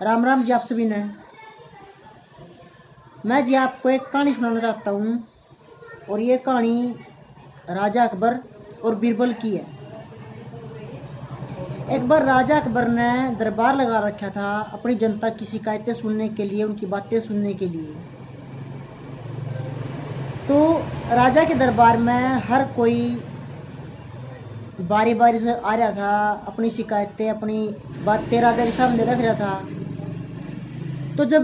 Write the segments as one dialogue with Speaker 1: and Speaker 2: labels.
Speaker 1: राम राम जी आप सभी ने। मैं जी आपको एक कहानी सुनाना चाहता हूँ और ये कहानी राजा अकबर और बीरबल की है। एक बार राजा अकबर ने दरबार लगा रखा था अपनी जनता की शिकायतें सुनने के लिए, उनकी बातें सुनने के लिए। तो राजा के दरबार में हर कोई बारी बारी से आ रहा था, अपनी शिकायतें, अपनी बातें राजा के सामने रख रहा था। तो जब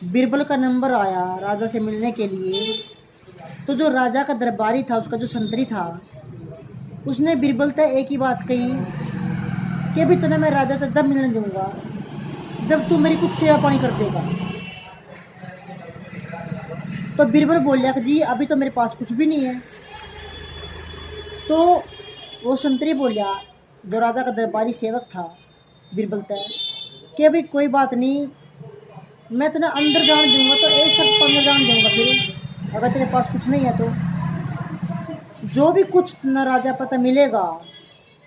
Speaker 1: बीरबल का नंबर आया राजा से मिलने के लिए, तो जो राजा का दरबारी था, उसका जो संतरी था, उसने बीरबल से एक ही बात कही कि अभी तुम्हें मैं राजा से तब मिलने दूंगा जब तू मेरी कुछ सेवा पानी कर देगा। तो बीरबल बोलिया कि जी अभी तो मेरे पास कुछ भी नहीं है। तो वो संतरी बोलिया, जो राजा का दरबारी सेवक था, बीरबल से कि अभी कोई बात नहीं, मैं तुम्हें अंदर जान दूंगा, तो एक शर्त पर अंदर जान दूंगा। फिर अगर तेरे पास कुछ नहीं है तो जो भी कुछ न राजा पता मिलेगा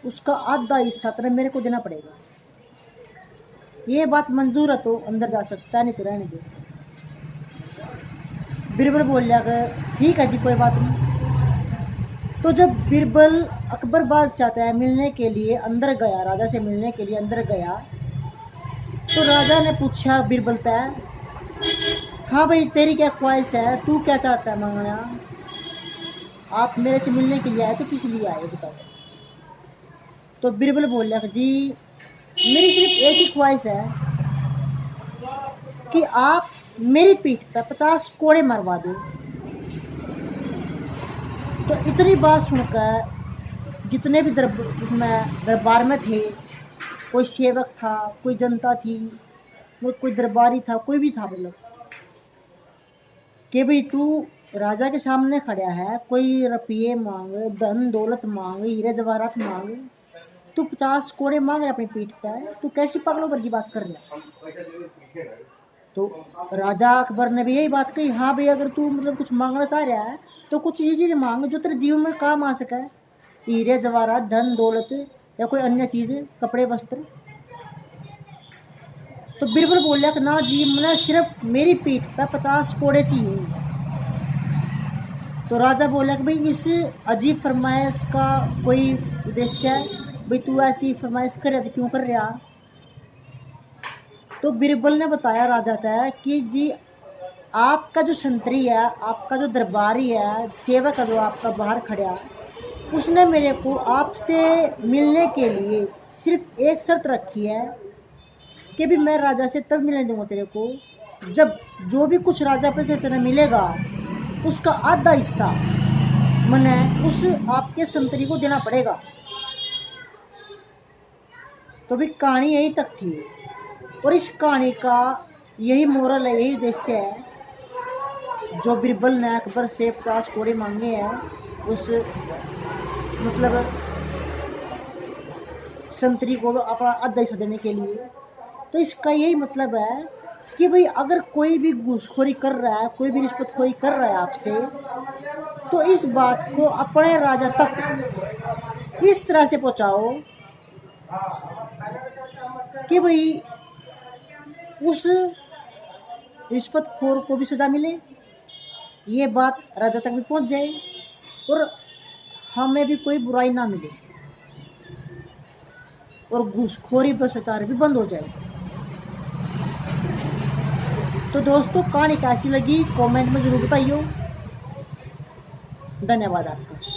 Speaker 1: उसका आधा हिस्सा तेरे मेरे को देना पड़ेगा। ये बात मंजूर है तो अंदर जा सकता है, नहीं तो रहने दो। बीरबल बोल लिया ठीक है जी, कोई बात नहीं। तो जब बीरबल अकबर बादशाह से मिलने के लिए अंदर गया, राजा से मिलने के लिए अंदर गया, तो राजा ने पूछा बीरबल से, हाँ भाई तेरी क्या ख्वाहिश है, तू क्या चाहता है मांगना, आप मेरे से मिलने के लिए आए तो किस लिए आए बताओ। तो बीरबल बोल रहा जी मेरी सिर्फ एक ही ख्वाहिश है कि आप मेरी पीठ पर 50 कोड़े मरवा दो। तो इतनी बात सुनकर जितने भी दरबार में थे, कोई सेवक था, कोई जनता थी, कोई दरबारी था, कोई भी था, मतलब कि भाई तू राजा के सामने खड़ा है, कोई रुपये मांगे, धन दौलत मांगे, हीरे जवाहरात मांगे, तू 50 कोड़े मांग रहा अपनी पीठ पर, तू कैसी पागलों पर की बात कर रहा है। तो राजा अकबर ने भी यही बात कही, हाँ भाई अगर तू मतलब कुछ मांगना चाह रहा है तो कुछ ये चीज़ मांग जो तेरे जीवन में काम आ सके, हीरे जवाहरात, धन दौलत या कोई अन्य चीज़ें, कपड़े वस्त्र। तो बीरबल बोलिया कि ना जी, मैंने सिर्फ मेरी पीठ पर 50 कोड़े चाहिए। तो राजा बोला कि भाई इस अजीब फरमाइश का कोई उद्देश्य है, भाई तू ऐसी फरमाइश कर रहा था, क्यों कर रहा। तो बीरबल ने बताया राजा था कि जी आपका जो संतरी है, आपका जो दरबारी है, सेवक है जो आपका बाहर खड़ा, उसने मेरे को आपसे मिलने के लिए सिर्फ एक शर्त रखी है कि भी मैं राजा से तब मिलने दूंगा तेरे को जब जो भी कुछ राजा पे से तेरा मिलेगा उसका आधा हिस्सा मैंने उस आपके संतरी को देना पड़ेगा। तो भी कहानी यही तक थी और इस कहानी का यही मोरल है, यही उद्देश्य है। जो बीरबल ने अकबर से 50 कोड़े मांगे हैं उस मतलब संतरी को अपना आधा हिस्सा देने के लिए, तो इसका यही मतलब है कि भाई अगर कोई भी घूसखोरी कर रहा है, कोई भी रिश्वतखोरी कर रहा है आपसे, तो इस बात को अपने राजा तक इस तरह से पहुंचाओ कि भाई उस रिश्वतखोर को भी सजा मिले, ये बात राजा तक भी पहुंच जाए और हमें भी कोई बुराई ना मिले और घूसखोरी भ्रष्टाचार भी बंद हो जाए। तो दोस्तों कहानी कैसी लगी कमेंट में जरूर बताइए। धन्यवाद आपका।